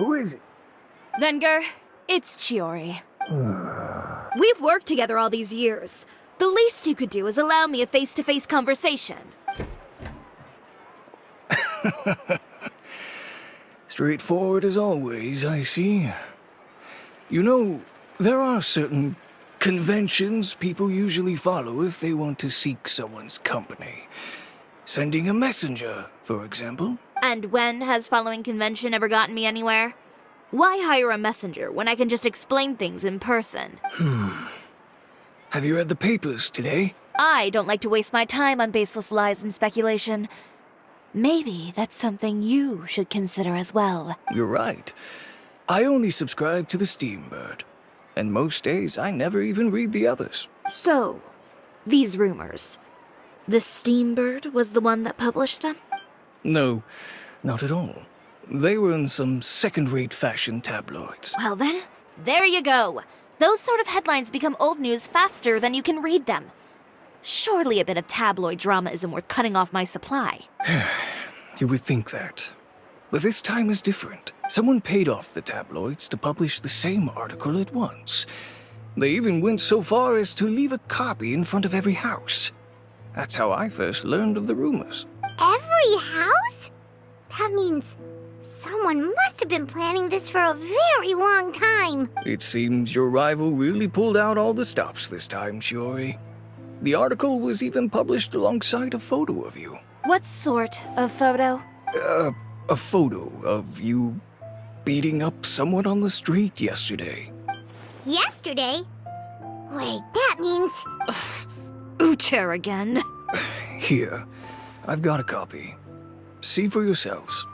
Who is it? Venger, it's Chiori. We've worked together all these years. The least you could do is allow me a face-to-face conversation. Straightforward as always, I see. You know, there are certain conventions people usually follow if they want to seek someone's company. Sending a messenger, for example. And when has following convention ever gotten me anywhere? Why hire a messenger when I can just explain things in person? Have you read the papers today? I don't like to waste my time on baseless lies and speculation. Maybe that's something you should consider as well. You're right. I only subscribe to the Steambird. And most days, I never even read the others. So, these rumors. The Steambird was the one that published them? No, not at all. They were in some second-rate fashion tabloids. Well then, there you go. Those sort of headlines become old news faster than you can read them. Surely a bit of tabloid drama isn't worth cutting off my supply. You would think that. But this time is different. Someone paid off the tabloids to publish the same article at once. They even went so far as to leave a copy in front of every house. That's how I first learned of the rumors. Every house? That means someone must have been planning this for a very long time. It seems your rival really pulled out all the stops this time, Chiori. The article was even published alongside a photo of you. What sort of photo? A photo of you beating up someone on the street yesterday. Yesterday? Wait, that means... Ucher again. Here, I've got a copy. See for yourselves.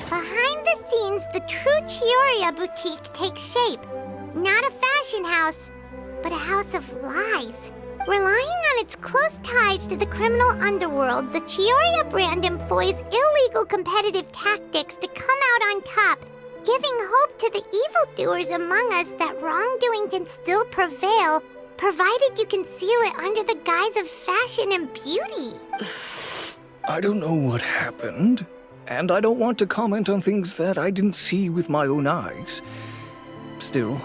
Behind the scenes, the true Chiori boutique takes shape. Not a fashion house, but a house of lies. Relying on its close ties to the criminal underworld, the Chiori brand employs illegal competitive tactics to come out on top, giving hope to the evildoers among us that wrongdoing can still prevail, provided you conceal it under the guise of fashion and beauty. I don't know what happened, and I don't want to comment on things that I didn't see with my own eyes. Still,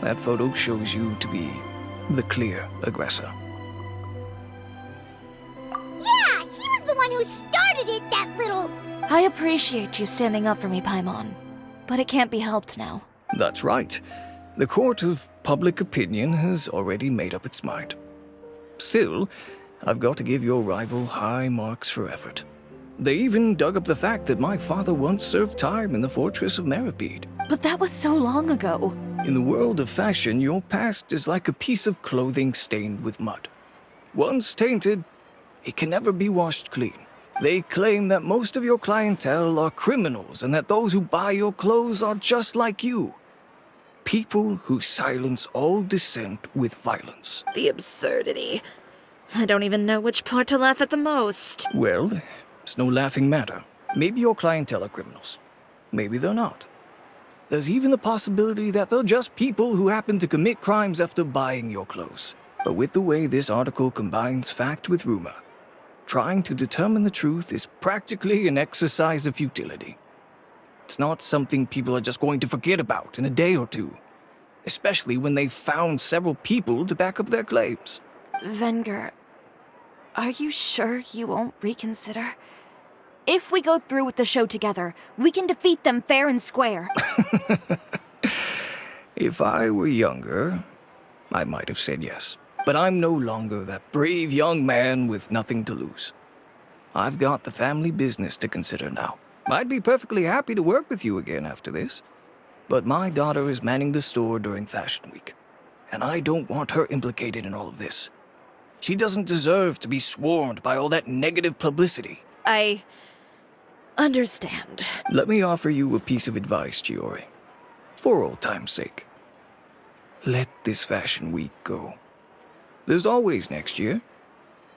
that photo shows you to be the clear aggressor. Yeah, he was the one who started it, that little... I appreciate you standing up for me, Paimon. But it can't be helped now. That's right. The court of public opinion has already made up its mind. Still, I've got to give your rival high marks for effort. They even dug up the fact that my father once served time in the fortress of Meripede. But that was so long ago. In the world of fashion, your past is like a piece of clothing stained with mud. Once tainted, it can never be washed clean. They claim that most of your clientele are criminals and that those who buy your clothes are just like you. People who silence all dissent with violence. The absurdity. I don't even know which part to laugh at the most. Well, it's no laughing matter. Maybe your clientele are criminals. Maybe they're not. There's even the possibility that they're just people who happen to commit crimes after buying your clothes. But with the way this article combines fact with rumor, trying to determine the truth is practically an exercise of futility. It's not something people are just going to forget about in a day or two, especially when they've found several people to back up their claims. Venger, are you sure you won't reconsider? If we go through with the show together, we can defeat them fair and square. If I were younger, I might have said yes. But I'm no longer that brave young man with nothing to lose. I've got the family business to consider now. I'd be perfectly happy to work with you again after this. But my daughter is manning the store during Fashion Week, and I don't want her implicated in all of this. She doesn't deserve to be swarmed by all that negative publicity. Understand. Let me offer you a piece of advice, Chiori. For old time's sake. Let this fashion week go. There's always next year.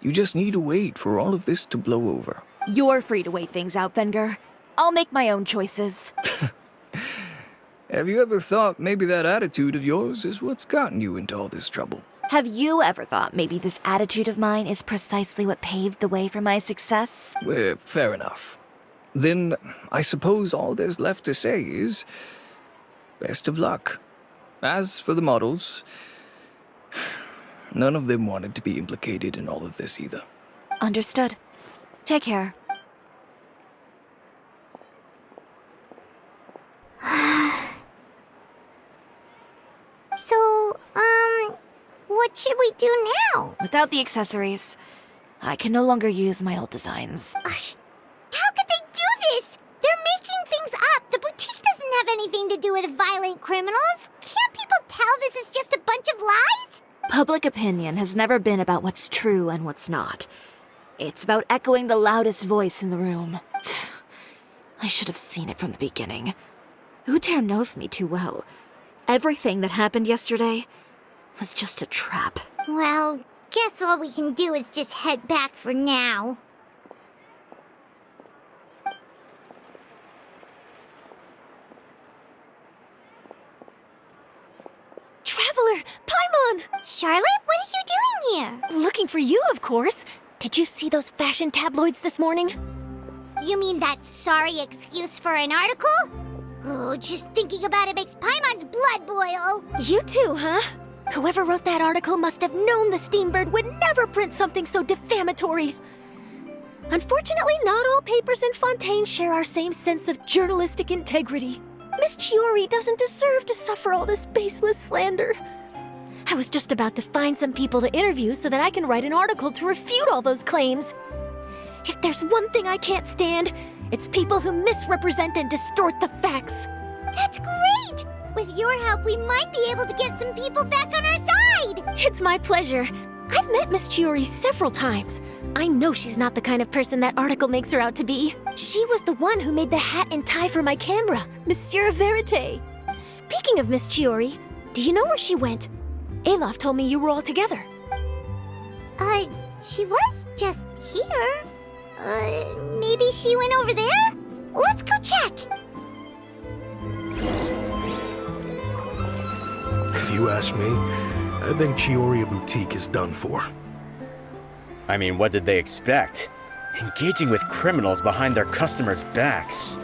You just need to wait for all of this to blow over. You're free to wait things out, Venger. I'll make my own choices. Have you ever thought maybe that attitude of yours is what's gotten you into all this trouble? Have you ever thought maybe this attitude of mine is precisely what paved the way for my success? Well, fair enough. Then I suppose all there's left to say is best of luck. As for the models, none of them wanted to be implicated in all of this either. Understood. Take care. So, what should we do now? Without the accessories, I can no longer use my old designs. How could they do this? They're making things up. The boutique doesn't have anything to do with violent criminals. Can't people tell this is just a bunch of lies? Public opinion has never been about what's true and what's not. It's about echoing the loudest voice in the room. I should have seen it from the beginning. Uter knows me too well. Everything that happened yesterday was just a trap. Well, guess all we can do is just head back for now. Traveler! Paimon! Charlotte, what are you doing here? Looking for you, of course. Did you see those fashion tabloids this morning? You mean that sorry excuse for an article? Oh, just thinking about it makes Paimon's blood boil. You too, huh? Whoever wrote that article must have known the Steambird would never print something so defamatory. Unfortunately, not all papers in Fontaine share our same sense of journalistic integrity. Miss Chiori doesn't deserve to suffer all this baseless slander. I was just about to find some people to interview so that I can write an article to refute all those claims. If there's one thing I can't stand, it's people who misrepresent and distort the facts. That's great! With your help, we might be able to get some people back on our side! It's my pleasure. I've met Miss Chiori several times. I know she's not the kind of person that article makes her out to be. She was the one who made the hat and tie for my camera, Monsieur Verite. Speaking of Miss Chiori, do you know where she went? Alof told me you were all together. She was just here. Maybe she went over there? Let's go check! If you ask me, I think Chiori Boutique is done for. I mean, what did they expect? Engaging with criminals behind their customers' backs.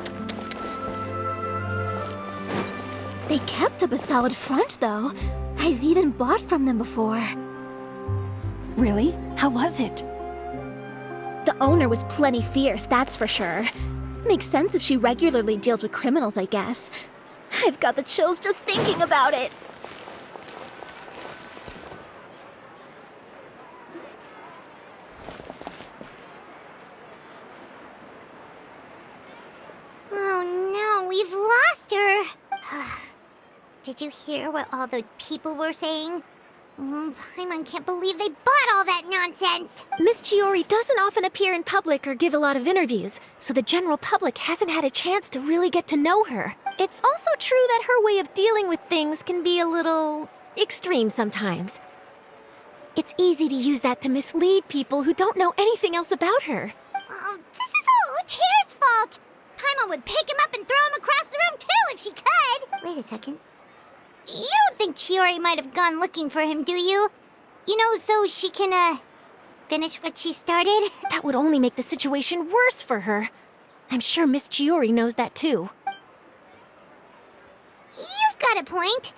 They kept up a solid front, though. I've even bought from them before. Really? How was it? The owner was plenty fierce, that's for sure. Makes sense if she regularly deals with criminals, I guess. I've got the chills just thinking about it. Oh no, we've lost her! Did you hear what all those people were saying? Paimon can't believe they bought all that nonsense! Miss Chiori doesn't often appear in public or give a lot of interviews, so the general public hasn't had a chance to really get to know her. It's also true that her way of dealing with things can be a little extreme sometimes. It's easy to use that to mislead people who don't know anything else about her. Oh, this is all Uter's fault! Paimon would pick him up and throw him across the room too if she could! Wait a second. You don't think Chiori might have gone looking for him, do you? You know, so she can, finish what she started? That would only make the situation worse for her. I'm sure Miss Chiori knows that too. You've got a point.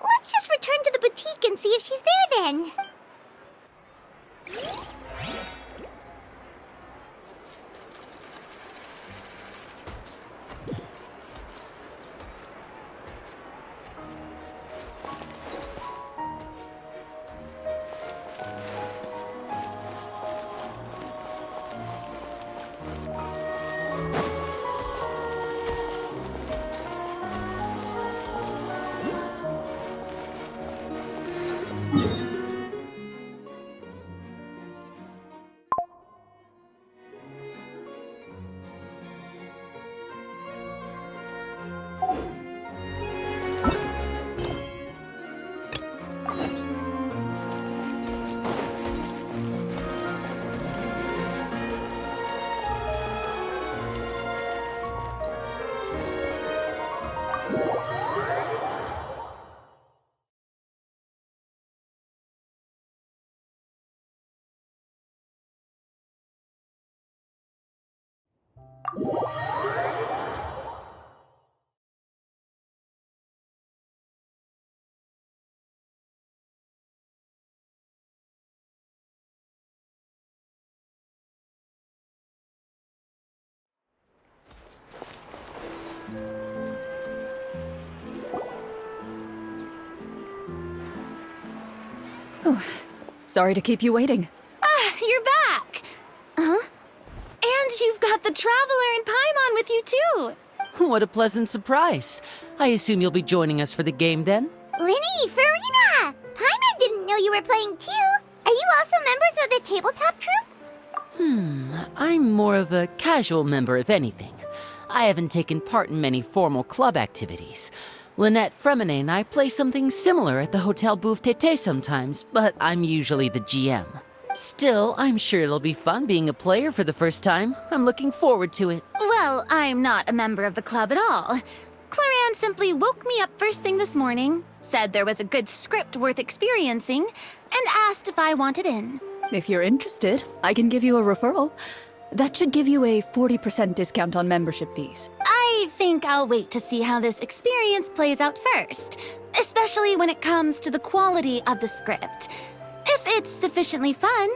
Let's just return to the boutique and see if she's there then. Sorry to keep you waiting. Ah, you're back! Huh? And you've got the Traveler and Paimon with you, too! What a pleasant surprise. I assume you'll be joining us for the game then? Linny, Farina! Paimon didn't know you were playing too. Are you also members of the tabletop troupe? I'm more of a casual member, if anything. I haven't taken part in many formal club activities. Lynette Fremine and I play something similar at the Hotel Bouffe Tété sometimes, but I'm usually the GM. Still, I'm sure it'll be fun being a player for the first time. I'm looking forward to it. Well, I'm not a member of the club at all. Claran simply woke me up first thing this morning, said there was a good script worth experiencing, and asked if I wanted in. If you're interested, I can give you a referral. That should give you a 40% discount on membership fees. I think I'll wait to see how this experience plays out first, especially when it comes to the quality of the script. If it's sufficiently fun,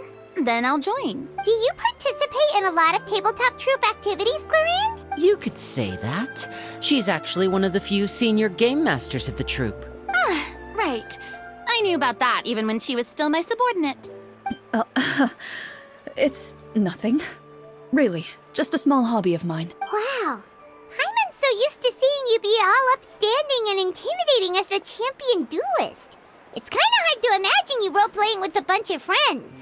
then I'll join. Do you participate in a lot of tabletop troupe activities, Clarine? You could say that. She's actually one of the few senior game masters of the troupe. Ah, right. I knew about that even when she was still my subordinate. It's nothing. Really, just a small hobby of mine. Wow. Paimon's so used to seeing you be all upstanding and intimidating as the champion duelist. It's kind of hard to imagine you role-playing with a bunch of friends.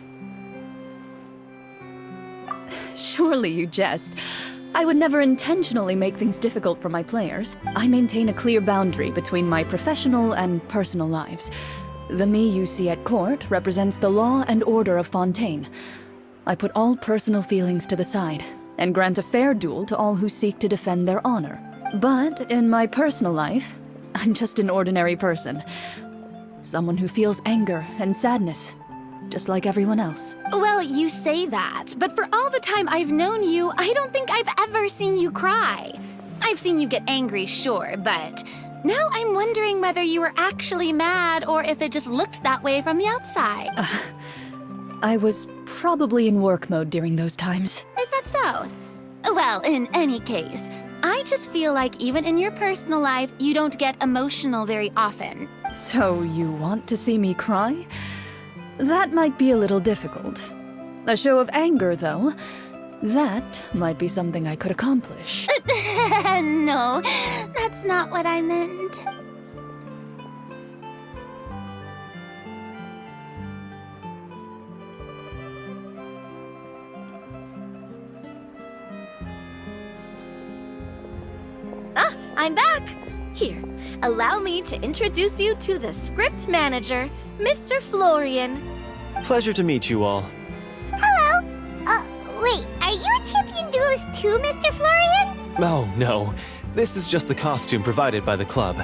Surely you jest. I would never intentionally make things difficult for my players. I maintain a clear boundary between my professional and personal lives. The me you see at court represents the law and order of Fontaine. I put all personal feelings to the side and grant a fair duel to all who seek to defend their honor. But in my personal life, I'm just an ordinary person. Someone who feels anger and sadness, just like everyone else. Well, you say that, but for all the time I've known you, I don't think I've ever seen you cry. I've seen you get angry, sure, but now I'm wondering whether you were actually mad or if it just looked that way from the outside. I was probably in work mode during those times. Is that so? Well, in any case, I just feel like even in your personal life, you don't get emotional very often. So you want to see me cry? That might be a little difficult. A show of anger, though, that might be something I could accomplish. No, that's not what I meant. I'm back! Here, allow me to introduce you to the script manager, Mr. Florian. Pleasure to meet you all. Hello. Wait, are you a champion duelist too, Mr. Florian? Oh, no. This is just the costume provided by the club.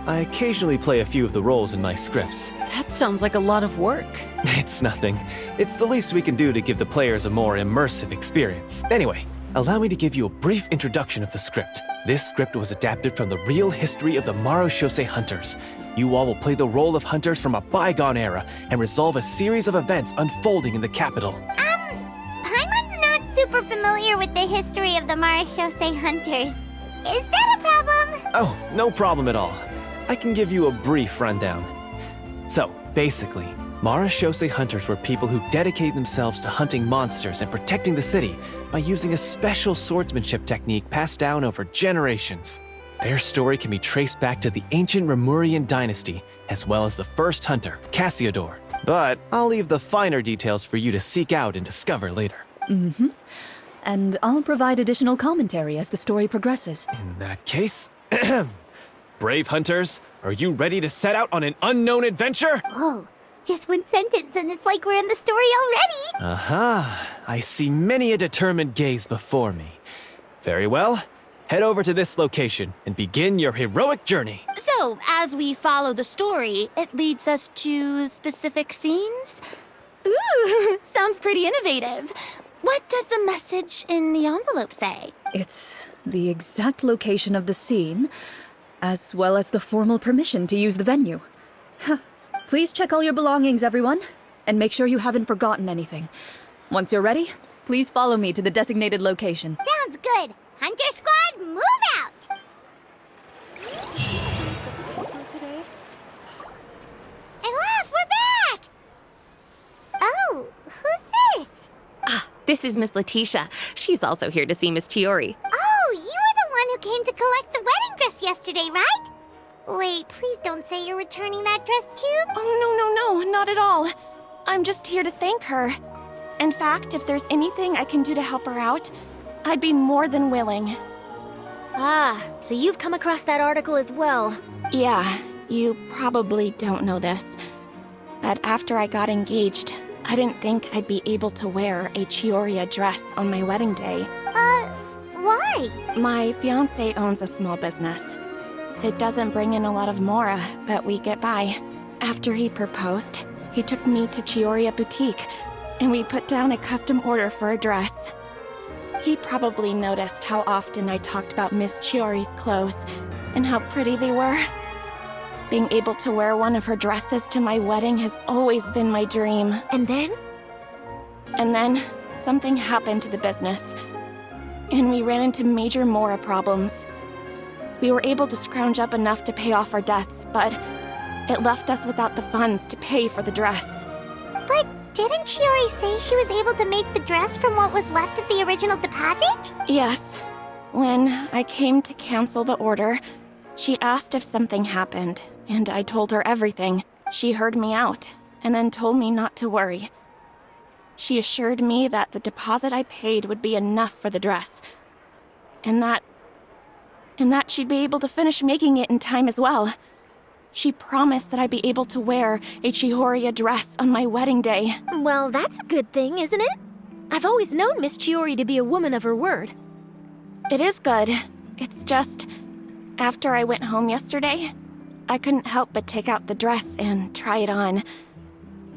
I occasionally play a few of the roles in my scripts. That sounds like a lot of work. It's nothing. It's the least we can do to give the players a more immersive experience. Anyway, allow me to give you a brief introduction of the script. This script was adapted from the real history of the Marechaussee Hunters. You all will play the role of hunters from a bygone era and resolve a series of events unfolding in the capital. Paimon's not super familiar with the history of the Marechaussee Hunters. Is that a problem? Oh, no problem at all. I can give you a brief rundown. So, basically, Marechaussee Hunters were people who dedicated themselves to hunting monsters and protecting the city by using a special swordsmanship technique passed down over generations. Their story can be traced back to the ancient Remurian dynasty, as well as the first hunter, Cassiodor. But I'll leave the finer details for you to seek out and discover later. Mm-hmm. And I'll provide additional commentary as the story progresses. In that case, brave hunters, are you ready to set out on an unknown adventure? Whoa, just one sentence and it's like we're in the story already. Aha, I see many a determined gaze before me. Very well, head over to this location and begin your heroic journey. So, as we follow the story, it leads us to specific scenes? Ooh, sounds pretty innovative. What does the message in the envelope say? It's the exact location of the scene, as well as the formal permission to use the venue. Please check all your belongings, everyone, and make sure you haven't forgotten anything. Once you're ready, please follow me to the designated location. Sounds good. Hunter Squad, move out! Elaf, we're back! This is Miss Letitia. She's also here to see Miss Chiori. Oh, you were the one who came to collect the wedding dress yesterday, right? Wait, please don't say you're returning that dress too. Oh, no, not at all. I'm just here to thank her. In fact, if there's anything I can do to help her out, I'd be more than willing. Ah, so you've come across that article as well. Yeah, you probably don't know this, but after I got engaged, I didn't think I'd be able to wear a Chiori dress on my wedding day. Why? My fiancé owns a small business. It doesn't bring in a lot of mora, but we get by. After he proposed, he took me to Chiori Boutique, and we put down a custom order for a dress. He probably noticed how often I talked about Miss Chiori's clothes, and how pretty they were. Being able to wear one of her dresses to my wedding has always been my dream. And then? And then, something happened to the business, and we ran into major mora problems. We were able to scrounge up enough to pay off our debts, but it left us without the funds to pay for the dress. But didn't Chiori say she was able to make the dress from what was left of the original deposit? Yes. When I came to cancel the order, she asked if something happened, and I told her everything. She heard me out, and then told me not to worry. She assured me that the deposit I paid would be enough for the dress, and that she'd be able to finish making it in time as well. She promised that I'd be able to wear a Chiori dress on my wedding day. Well, that's a good thing, isn't it? I've always known Miss Chiori to be a woman of her word. It is good. It's just, after I went home yesterday, I couldn't help but take out the dress and try it on.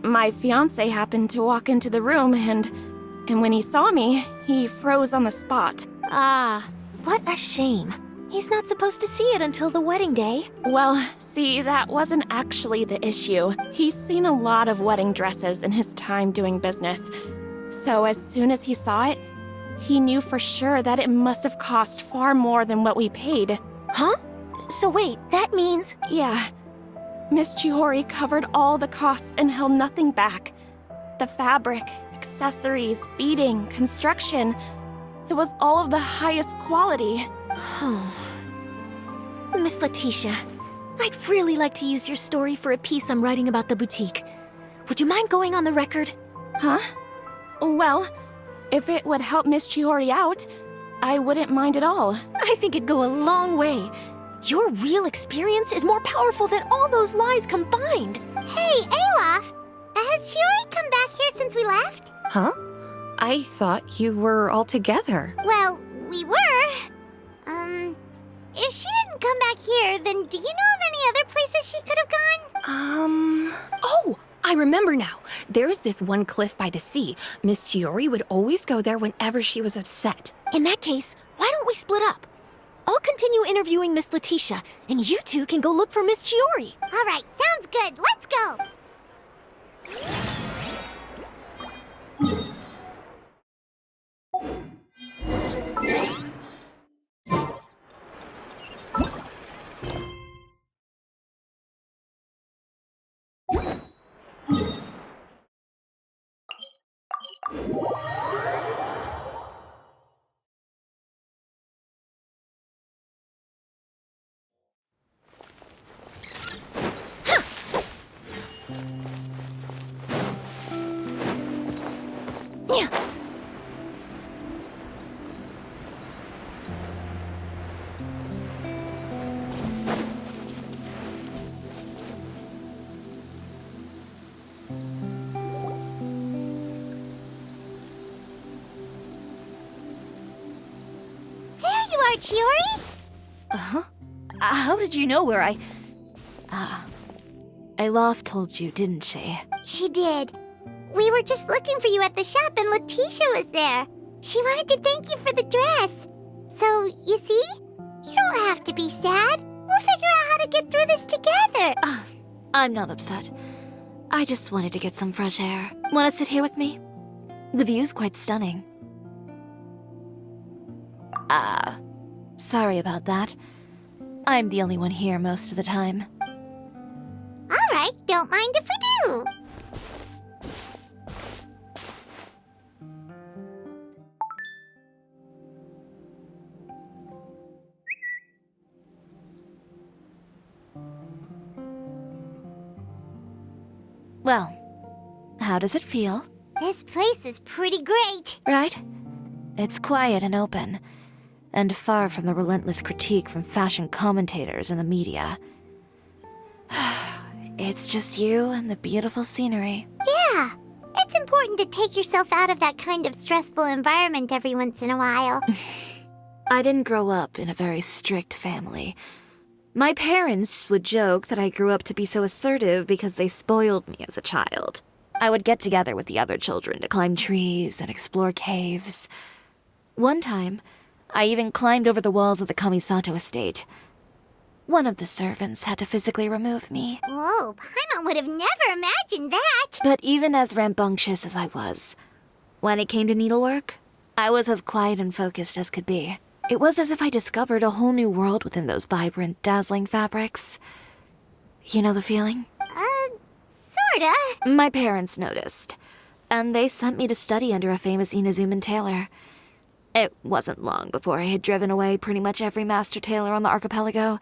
My fiancé happened to walk into the room and when he saw me, he froze on the spot. Ah, what a shame. He's not supposed to see it until the wedding day. Well, see, that wasn't actually the issue. He's seen a lot of wedding dresses in his time doing business. So as soon as he saw it, he knew for sure that it must have cost far more than what we paid. Huh? So wait, that means... Yeah. Miss Chiori covered all the costs and held nothing back. The fabric, accessories, beading, construction. It was all of the highest quality. Miss Letitia, I'd really like to use your story for a piece I'm writing about the boutique. Would you mind going on the record? Huh? Well, if it would help Miss Chiori out, I wouldn't mind at all. I think it'd go a long way. Your real experience is more powerful than all those lies combined. Hey, Olaf! Has Chiori come back here since we left? Huh? I thought you were all together. Well, we were. If she didn't come back here, then do you know of any other places she could have gone? Oh, I remember now. There's this one cliff by the sea. Miss Chiori would always go there whenever she was upset. In that case, why don't we split up? I'll continue interviewing Miss Letitia, and you two can go look for Miss Chiori. All right, sounds good. Let's go. Chiori? How did you know where Ilov told you, didn't she? She did. We were just looking for you at the shop and Letitia was there. She wanted to thank you for the dress. So, you see? You don't have to be sad. We'll figure out how to get through this together. I'm not upset. I just wanted to get some fresh air. Want to sit here with me? The view's quite stunning. Sorry about that. I'm the only one here most of the time. All right, don't mind if we do. Well, how does it feel? This place is pretty great. Right? It's quiet and open, and far from the relentless critique from fashion commentators and the media. It's just you and the beautiful scenery. Yeah, it's important to take yourself out of that kind of stressful environment every once in a while. I didn't grow up in a very strict family. My parents would joke that I grew up to be so assertive because they spoiled me as a child. I would get together with the other children to climb trees and explore caves. One time, I even climbed over the walls of the Kamisato estate. One of the servants had to physically remove me. Whoa, Paimon would have never imagined that. But even as rambunctious as I was, when it came to needlework, I was as quiet and focused as could be. It was as if I discovered a whole new world within those vibrant, dazzling fabrics. You know the feeling? Sorta. My parents noticed, and they sent me to study under a famous Inazuman tailor. It wasn't long before I had driven away pretty much every master tailor on the archipelago.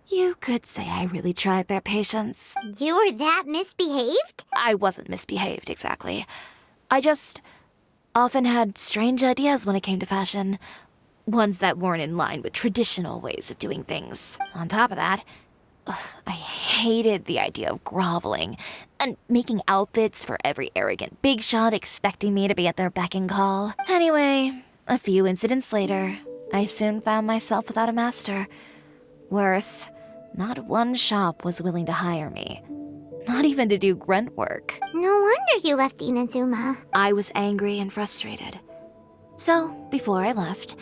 You could say I really tried their patience. You were that misbehaved? I wasn't misbehaved, exactly. I just often had strange ideas when it came to fashion. Ones that weren't in line with traditional ways of doing things. On top of that, I hated the idea of groveling and making outfits for every arrogant big shot expecting me to be at their beck and call. Anyway, a few incidents later, I soon found myself without a master. Worse, not one shop was willing to hire me. Not even to do grunt work. No wonder you left Inazuma. I was angry and frustrated. So, before I left,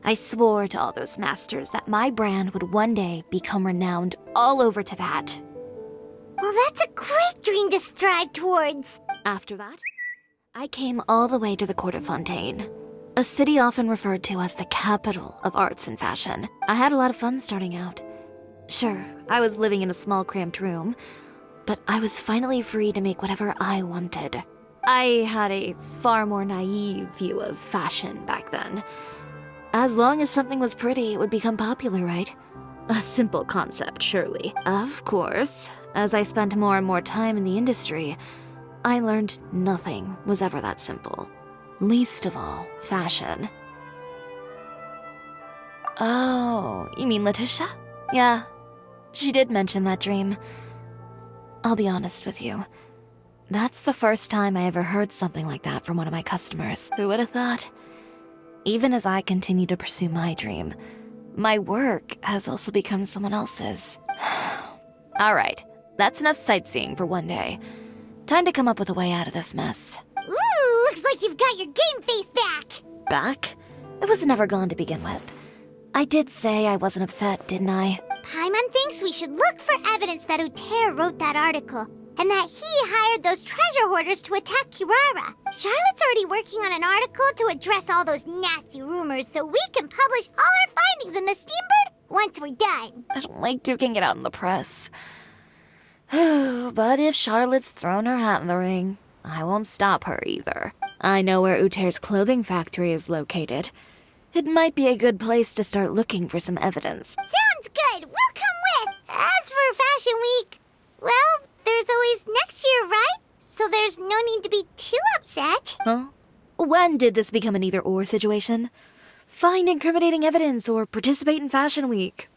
I swore to all those masters that my brand would one day become renowned all over Teyvat. Well, that's a great dream to strive towards. After that, I came all the way to the court of Fontaine, a city often referred to as the capital of arts and fashion. I had a lot of fun starting out. Sure, I was living in a small cramped room, but I was finally free to make whatever I wanted. I had a far more naive view of fashion back then. As long as something was pretty, it would become popular, right? A simple concept, surely. Of course, as I spent more and more time in the industry, I learned nothing was ever that simple. Least of all, fashion. Oh, you mean Letitia? Yeah, she did mention that dream. I'll be honest with you. That's the first time I ever heard something like that from one of my customers. Who would have thought? Even as I continue to pursue my dream, my work has also become someone else's. All right, that's enough sightseeing for one day. Time to come up with a way out of this mess. Ooh, looks like you've got your game face back. Back? It was never gone to begin with. I did say I wasn't upset, didn't I? Paimon thinks we should look for evidence that Uter wrote that article, and that he hired those treasure hoarders to attack Kirara. Charlotte's already working on an article to address all those nasty rumors so we can publish all our findings in the Steambird once we're done. I don't like duking it out in the press. But if Charlotte's thrown her hat in the ring, I won't stop her either. I know where Uter's clothing factory is located. It might be a good place to start looking for some evidence. Sounds good. We'll come with. As for Fashion Week, well, there's always next year, right? So there's no need to be too upset. Huh? When did this become an either-or situation? Find incriminating evidence or participate in Fashion Week.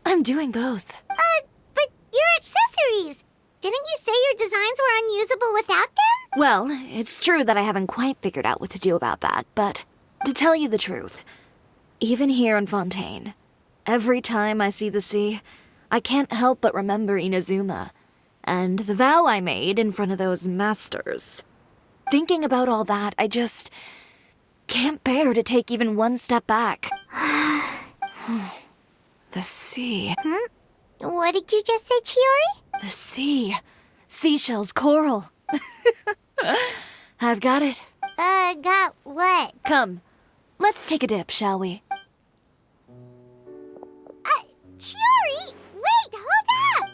I'm doing both. But your accessories! Didn't you say your designs were unusable without them? Well, it's true that I haven't quite figured out what to do about that, but to tell you the truth, even here in Fontaine, every time I see the sea, I can't help but remember Inazuma, and the vow I made in front of those masters. Thinking about all that, I just can't bear to take even one step back. The sea. What did you just say, Chiori? The sea. Seashells, coral. I've got it. Got what? Come, let's take a dip, shall we? Chiori! Wait, hold up!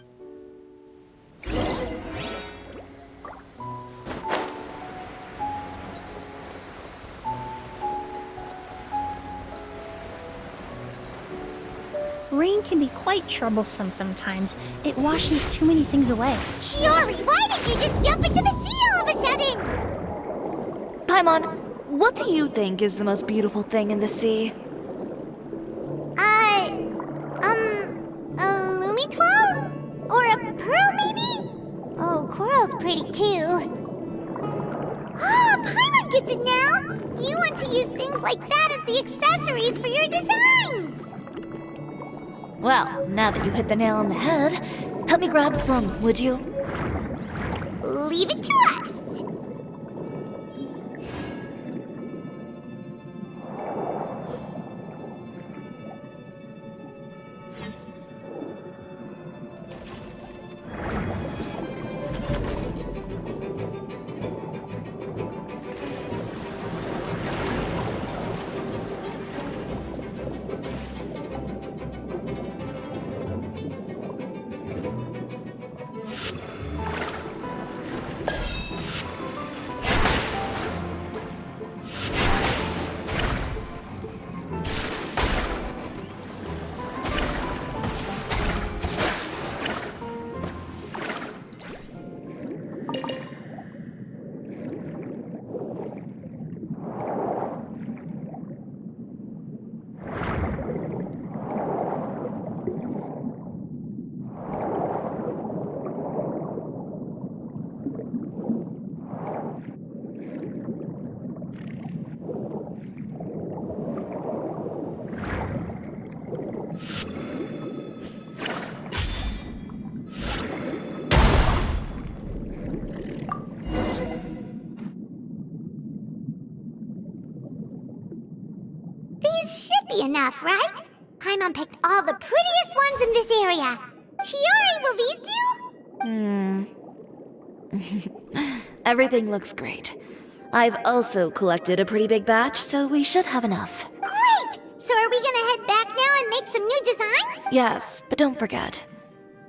Rain can be quite troublesome sometimes. It washes too many things away. Chiori, why did you just jump into the sea all of a sudden? Paimon, what do you think is the most beautiful thing in the sea? A Lumitwal? Or a pearl, maybe? Oh, coral's pretty too. Ah, Paimon gets it now! You want to use things like that as the accessories for your designs! Well, now that you hit the nail on the head, help me grab some, would you? Leave it to us! These should be enough, right? Paimon picked all the prettiest ones in this area. Chiori, will these do? Everything looks great. I've also collected a pretty big batch, so we should have enough. Great! So are we gonna head back now and make some new designs? Yes, but don't forget,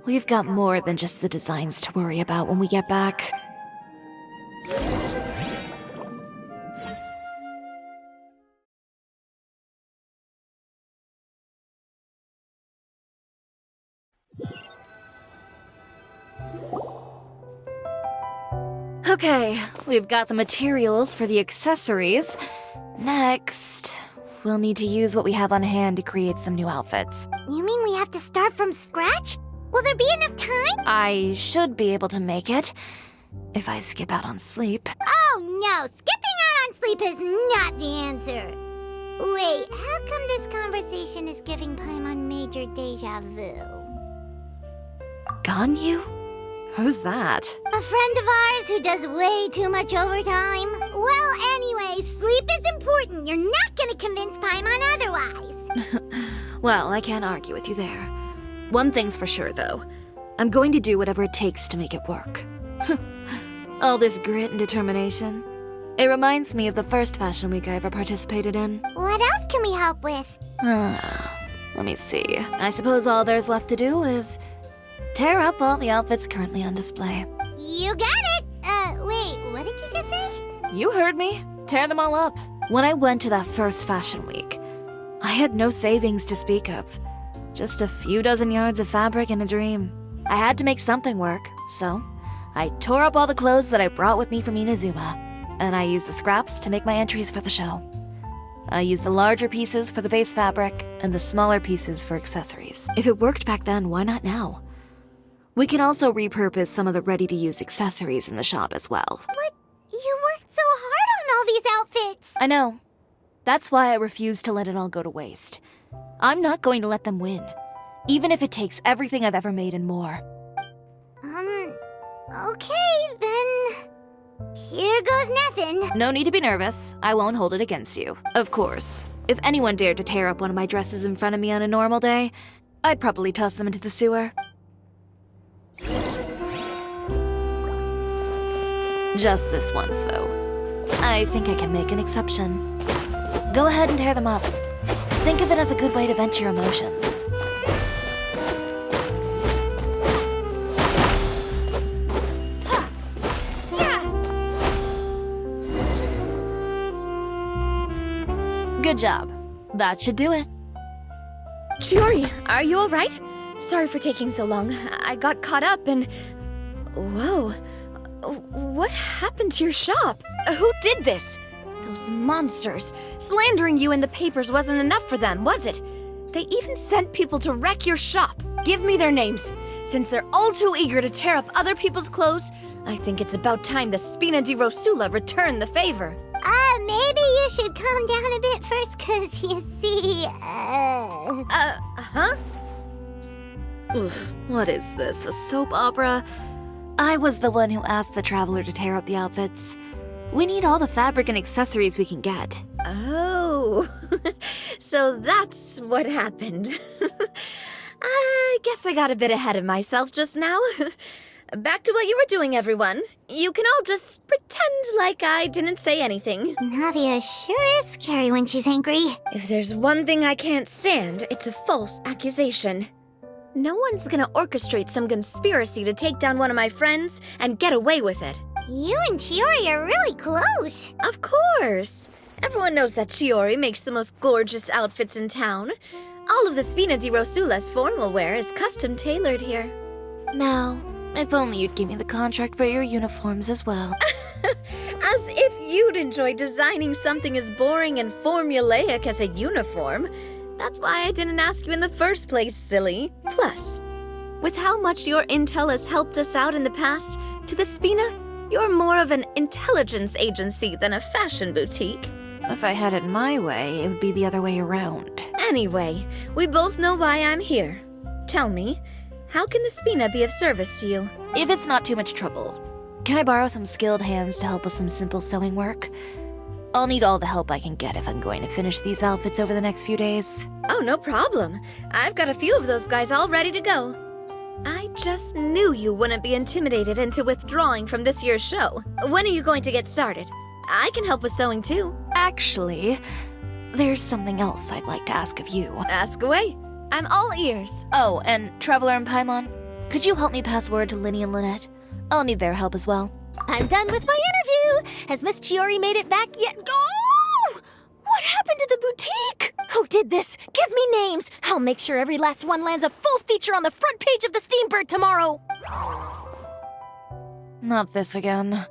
we've got more than just the designs to worry about when we get back. Okay, we've got the materials for the accessories. Next, we'll need to use what we have on hand to create some new outfits. You mean we have to start from scratch? Will there be enough time? I should be able to make it, if I skip out on sleep. Oh no, skipping out on sleep is not the answer. Wait, how come this conversation is giving Paimon major deja vu? Ganyu? Who's that? A friend of ours who does way too much overtime. Well, anyway, sleep is important. You're not gonna convince Paimon otherwise. Well, I can't argue with you there. One thing's for sure, though. I'm going to do whatever it takes to make it work. All this grit and determination. It reminds me of the first fashion week I ever participated in. What else can we help with? Let me see. I suppose all there's left to do is tear up all the outfits currently on display. You got it! Wait, what did you just say? You heard me. Tear them all up. When I went to that first fashion week, I had no savings to speak of. Just a few dozen yards of fabric and a dream. I had to make something work, so I tore up all the clothes that I brought with me from Inazuma, and I used the scraps to make my entries for the show. I used the larger pieces for the base fabric and the smaller pieces for accessories. If it worked back then, why not now? We can also repurpose some of the ready-to-use accessories in the shop as well. But you worked so hard on all these outfits! I know. That's why I refuse to let it all go to waste. I'm not going to let them win, even if it takes everything I've ever made and more. Okay, then... Here goes nothing. No need to be nervous. I won't hold it against you. Of course, if anyone dared to tear up one of my dresses in front of me on a normal day, I'd probably toss them into the sewer. Just this once, though. I think I can make an exception. Go ahead and tear them up. Think of it as a good way to vent your emotions. Good job. That should do it. Chiori, are you alright? Sorry for taking so long. I got caught up and... Whoa. What happened to your shop? Who did this? Those monsters. Slandering you in the papers wasn't enough for them, was it? They even sent people to wreck your shop. Give me their names. Since they're all too eager to tear up other people's clothes, I think it's about time the Spina di Rosula return the favor. Maybe you should calm down a bit first, 'cause you see, Huh? Oof, what is this, a soap opera? I was the one who asked the traveler to tear up the outfits. We need all the fabric and accessories we can get. Oh, so that's what happened. I guess I got a bit ahead of myself just now. Back to what you were doing, everyone. You can all just pretend like I didn't say anything. Navia sure is scary when she's angry. If there's one thing I can't stand, it's a false accusation. No one's gonna orchestrate some conspiracy to take down one of my friends and get away with it. You and Chiori are really close. Of course. Everyone knows that Chiori makes the most gorgeous outfits in town. All of the Spina di Rosula's formal wear is custom tailored here. Now, if only you'd give me the contract for your uniforms as well. As if you'd enjoy designing something as boring and formulaic as a uniform. That's why I didn't ask you in the first place, silly. Plus, with how much your intel has helped us out in the past, to the Spina, you're more of an intelligence agency than a fashion boutique. If I had it my way, it would be the other way around. Anyway, we both know why I'm here. Tell me, how can the Spina be of service to you? If it's not too much trouble, can I borrow some skilled hands to help with some simple sewing work? I'll need all the help I can get if I'm going to finish these outfits over the next few days. Oh, no problem. I've got a few of those guys all ready to go. I just knew you wouldn't be intimidated into withdrawing from this year's show. When are you going to get started? I can help with sewing too. Actually, there's something else I'd like to ask of you. Ask away. I'm all ears. Oh, and Traveler and Paimon, could you help me pass word to Linny and Lynette? I'll need their help as well. I'm done with my interview. Has Miss Chiori made it back yet? Oh! What happened to the boutique? Who did this? Give me names. I'll make sure every last one lands a full feature on the front page of the Steambird tomorrow. Not this again.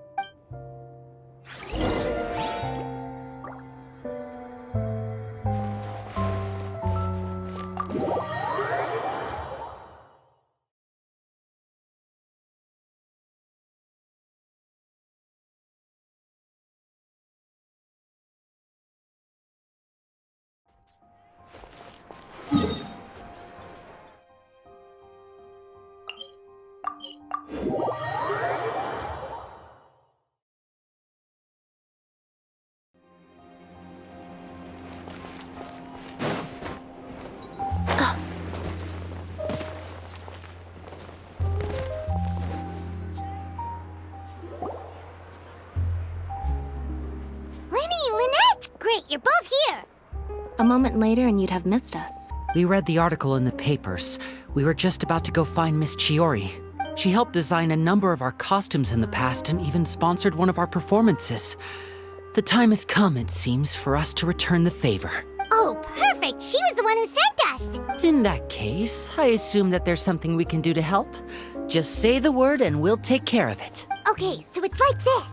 Great, you're both here. A moment later and you'd have missed us. We read the article in the papers. We were just about to go find Miss Chiori. She helped design a number of our costumes in the past and even sponsored one of our performances. The time has come, it seems, for us to return the favor. Oh, perfect! She was the one who sent us! In that case, I assume that there's something we can do to help. Just say the word and we'll take care of it. Okay, so it's like this.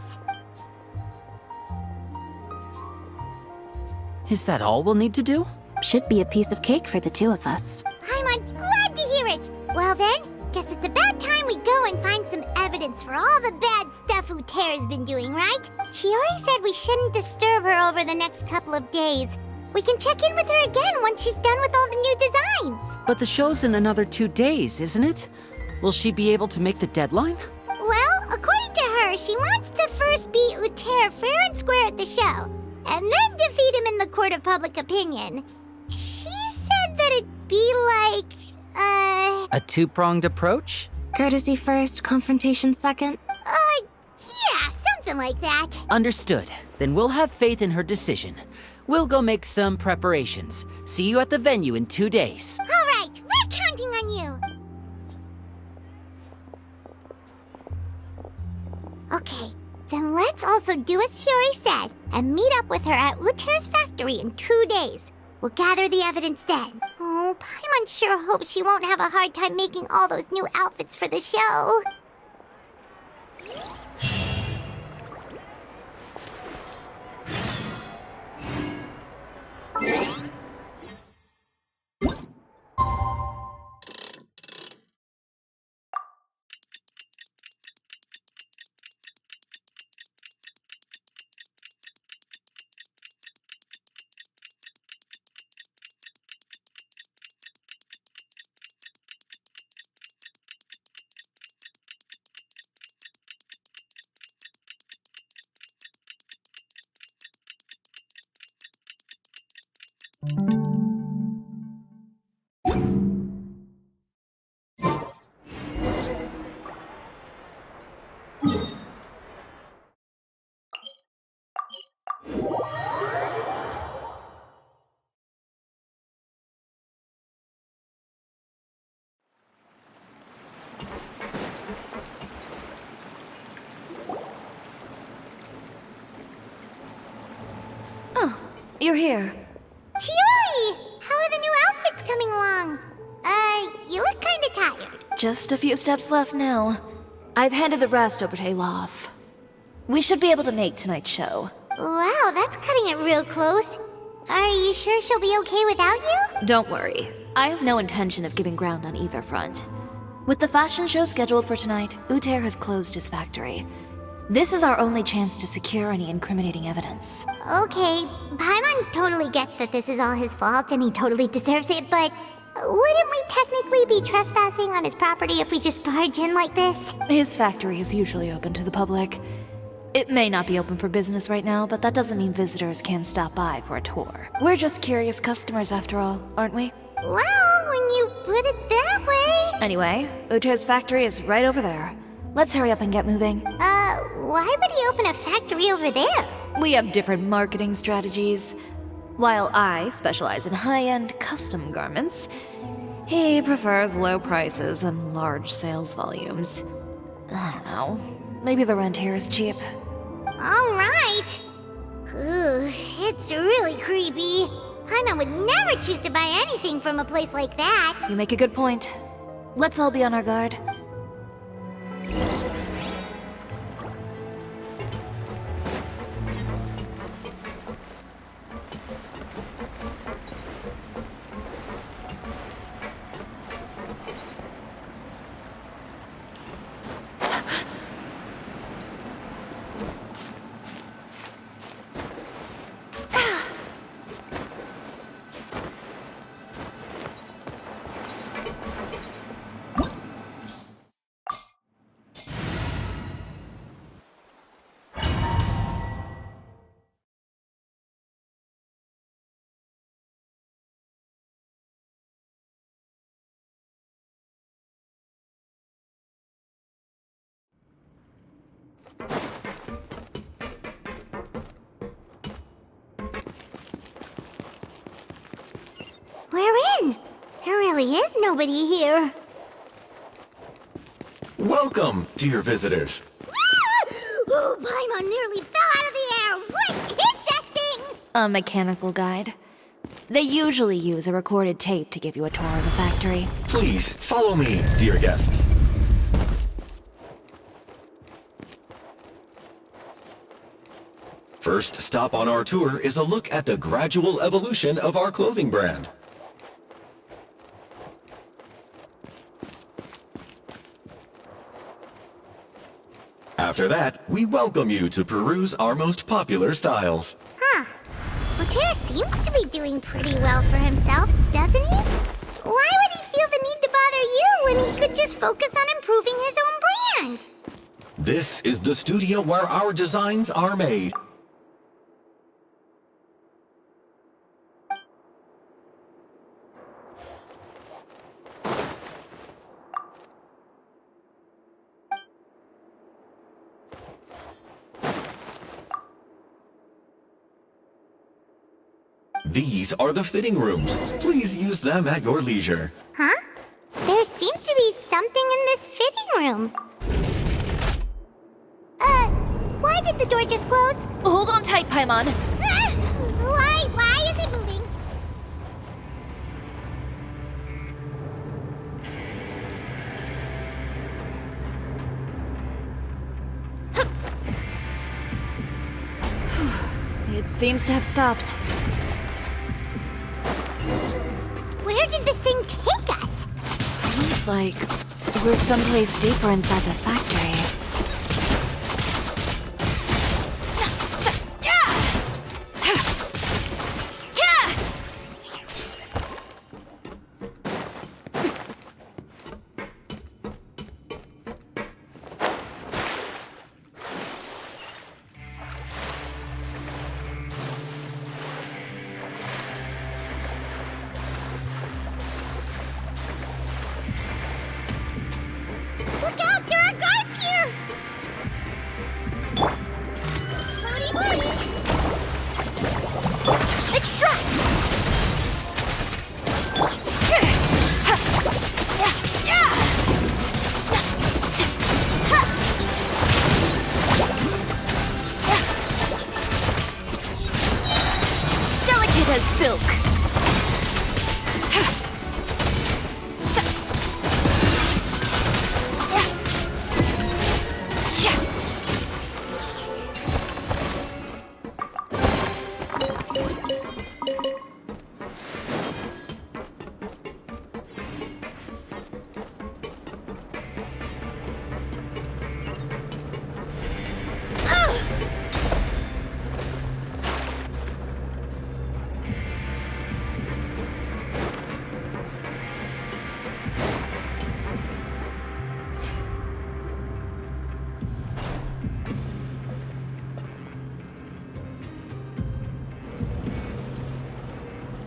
Is that all we'll need to do? Should be a piece of cake for the two of us. Paimon's glad to hear it. Well then, guess it's about time we go and find some evidence for all the bad stuff Uterra's been doing, right? Chiori said we shouldn't disturb her over the next couple of days. We can check in with her again once she's done with all the new designs. But the show's in another 2 days, isn't it? Will she be able to make the deadline? Well, according to her, she wants to first beat Uterra fair and square at the show, and then defeat him in the court of public opinion. She said that it'd be like, A two-pronged approach? Courtesy first, confrontation second? Yeah, something like that. Understood. Then we'll have faith in her decision. We'll go make some preparations. See you at the venue in 2 days. All right, we're counting on you. Okay, then let's also do as Chiori said and meet up with her at Uter's factory in 2 days. We'll gather the evidence then. Oh, Paimon sure hopes she won't have a hard time making all those new outfits for the show. You're here. Chiori! How are the new outfits coming along? You look kinda tired. Just a few steps left now. I've handed the rest over to Alof. We should be able to make tonight's show. Wow, that's cutting it real close. Are you sure she'll be okay without you? Don't worry. I have no intention of giving ground on either front. With the fashion show scheduled for tonight, Uter has closed his factory. This is our only chance to secure any incriminating evidence. Okay, Paimon totally gets that this is all his fault and he totally deserves it, but wouldn't we technically be trespassing on his property if we just barge in like this? His factory is usually open to the public. It may not be open for business right now, but that doesn't mean visitors can't stop by for a tour. We're just curious customers after all, aren't we? Well, when you put it that way... Anyway, Uter's factory is right over there. Let's hurry up and get moving. Why would he open a factory over there? We have different marketing strategies. While I specialize in high-end custom garments, he prefers low prices and large sales volumes. I don't know. Maybe the rent here is cheap. Alright. It's really creepy. Paimon would never choose to buy anything from a place like that. You make a good point. Let's all be on our guard. We're in. There really is nobody here. Welcome, dear visitors. Oh, Paimon nearly fell out of the air. What is that thing? A mechanical guide. They usually use a recorded tape to give you a tour of the factory. Please, follow me, dear guests. First stop on our tour is a look at the gradual evolution of our clothing brand. After that, we welcome you to peruse our most popular styles. Huh. Uter seems to be doing pretty well for himself, doesn't he? Why would he feel the need to bother you when he could just focus on improving his own brand? This is the studio where our designs are made. These are the fitting rooms. Please use them at your leisure. Huh? There seems to be something in this fitting room. Why did the door just close? Hold on tight, Paimon. Why is it moving? It seems to have stopped. Where did this thing take us? Seems like we're someplace deeper inside the factory. Look out! There are guards here! Floaty Marty! Extract! Delicate as silk.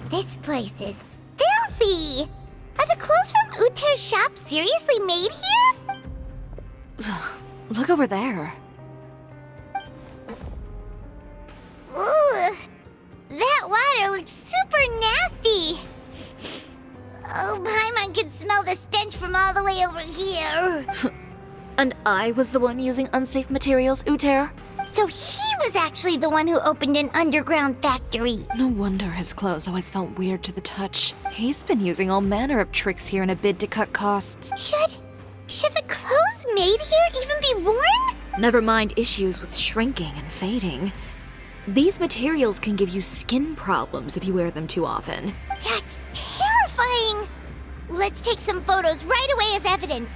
This place is filthy! Are the clothes from Uter's shop seriously made here? Look over there. Ooh, that water looks super nasty! Oh, Paimon can smell the stench from all the way over here. And I was the one using unsafe materials, Uter? So he was actually the one who opened an underground factory. No wonder his clothes always felt weird to the touch. He's been using all manner of tricks here in a bid to cut costs. Should the clothes made here even be worn? Never mind issues with shrinking and fading. These materials can give you skin problems if you wear them too often. That's terrifying! Let's take some photos right away as evidence.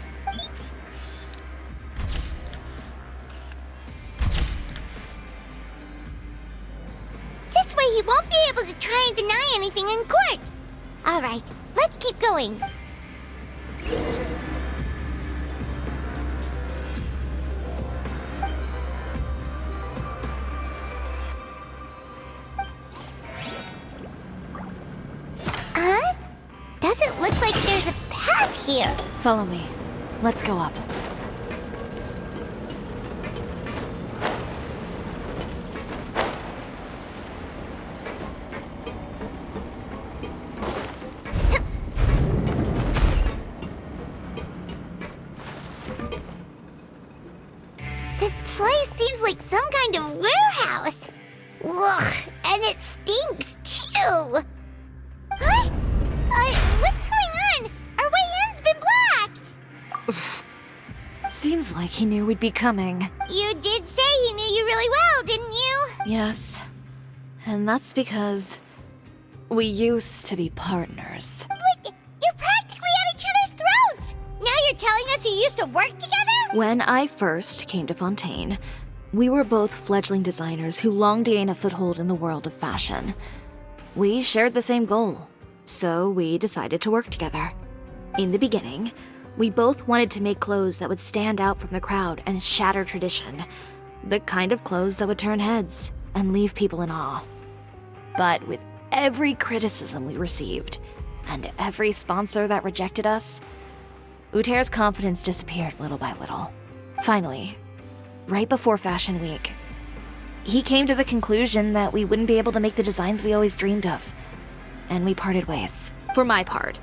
This way he won't be able to try and deny anything in court. Alright, let's keep going. Doesn't look like there's a path here. Follow me. Let's go up. This place seems like some kind of warehouse. Ugh, and it stinks too. Huh? What's going on? Our way in's been blocked. Seems like he knew we'd be coming. You did say he knew you really well, didn't you? Yes. And that's because we used to be partners. But you're practically at each other's throats. Now you're telling us you used to work together? When I first came to Fontaine, we were both fledgling designers who longed to gain a foothold in the world of fashion. We shared the same goal, so we decided to work together. In the beginning, we both wanted to make clothes that would stand out from the crowd and shatter tradition. The kind of clothes that would turn heads and leave people in awe. But with every criticism we received, and every sponsor that rejected us, Uter's confidence disappeared little by little. Finally, right before Fashion Week, he came to the conclusion that we wouldn't be able to make the designs we always dreamed of. And we parted ways. For my part,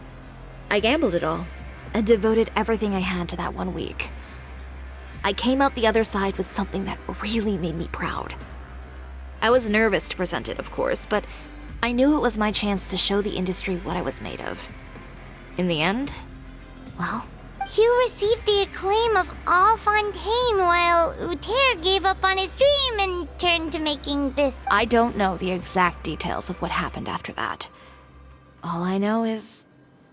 I gambled it all and devoted everything I had to that 1 week. I came out the other side with something that really made me proud. I was nervous to present it, of course, but I knew it was my chance to show the industry what I was made of. In the end, well, You received the acclaim of all Fontaine while Uter gave up on his dream and turned to making this. I don't know the exact details of what happened after that. All I know is,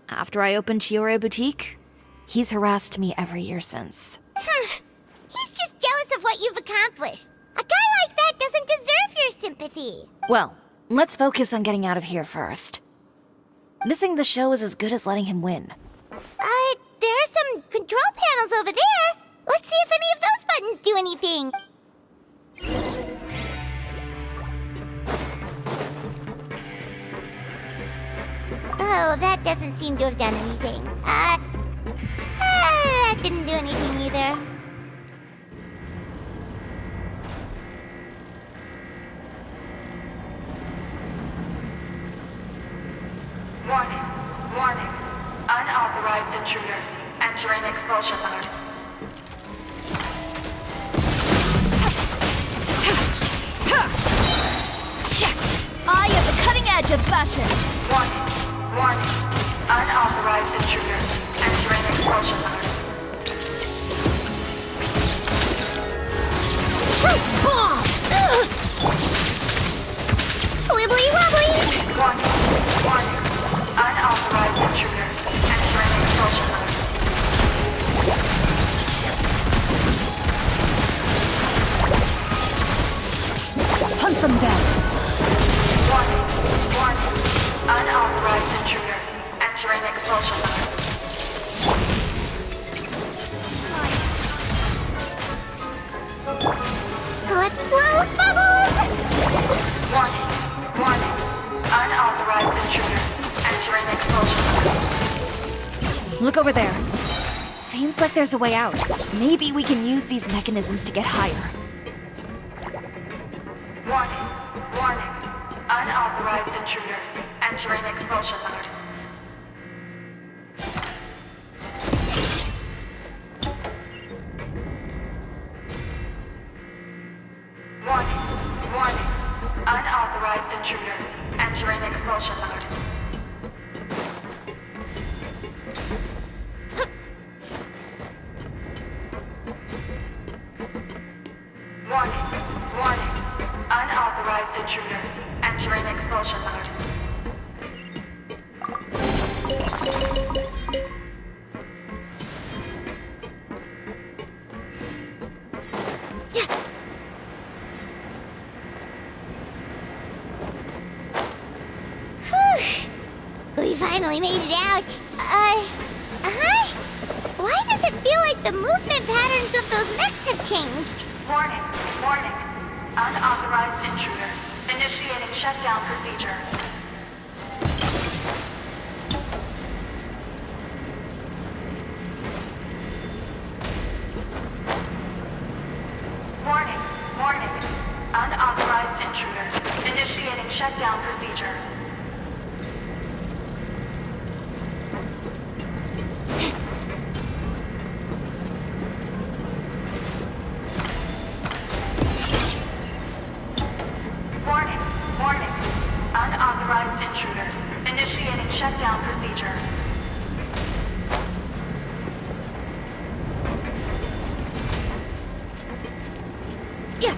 after I opened Chiori Boutique, he's harassed me every year since. He's just jealous of what you've accomplished. A guy like that doesn't deserve your sympathy. Well, let's focus on getting out of here first. Missing the show is as good as letting him win. There are some control panels over there. Let's see if any of those buttons do anything. Oh, that doesn't seem to have done anything. That didn't do anything either. Warning, warning. Unauthorized intruders entering expulsion mode. I am the cutting edge of fashion. Warning, warning. Unauthorized intruders entering expulsion mode. Bomb! Wibbly wobbly! Warning, warning. Unauthorized intruders entering expulsion mode. Hunt them down. Warning, warning. Unauthorized intruders entering expulsion mode. Let's blow bubbles! Warning, warning. Unauthorized intruders entering expulsion mode. Look over there. Seems like there's a way out. Maybe we can use these mechanisms to get higher. Warning, warning. Unauthorized intruders entering expulsion mode. Warning, warning. Unauthorized intruders entering expulsion mode. Warning, warning. Unauthorized intruders entering expulsion mode. We finally made it out. Why does it feel like the movement patterns of those mechs have changed? Warning, warning. Unauthorized intruders initiating shutdown procedure. Warning, warning. Unauthorized intruders initiating shutdown procedure. Warning, warning. Unauthorized intruders initiating shutdown procedure. Yeah.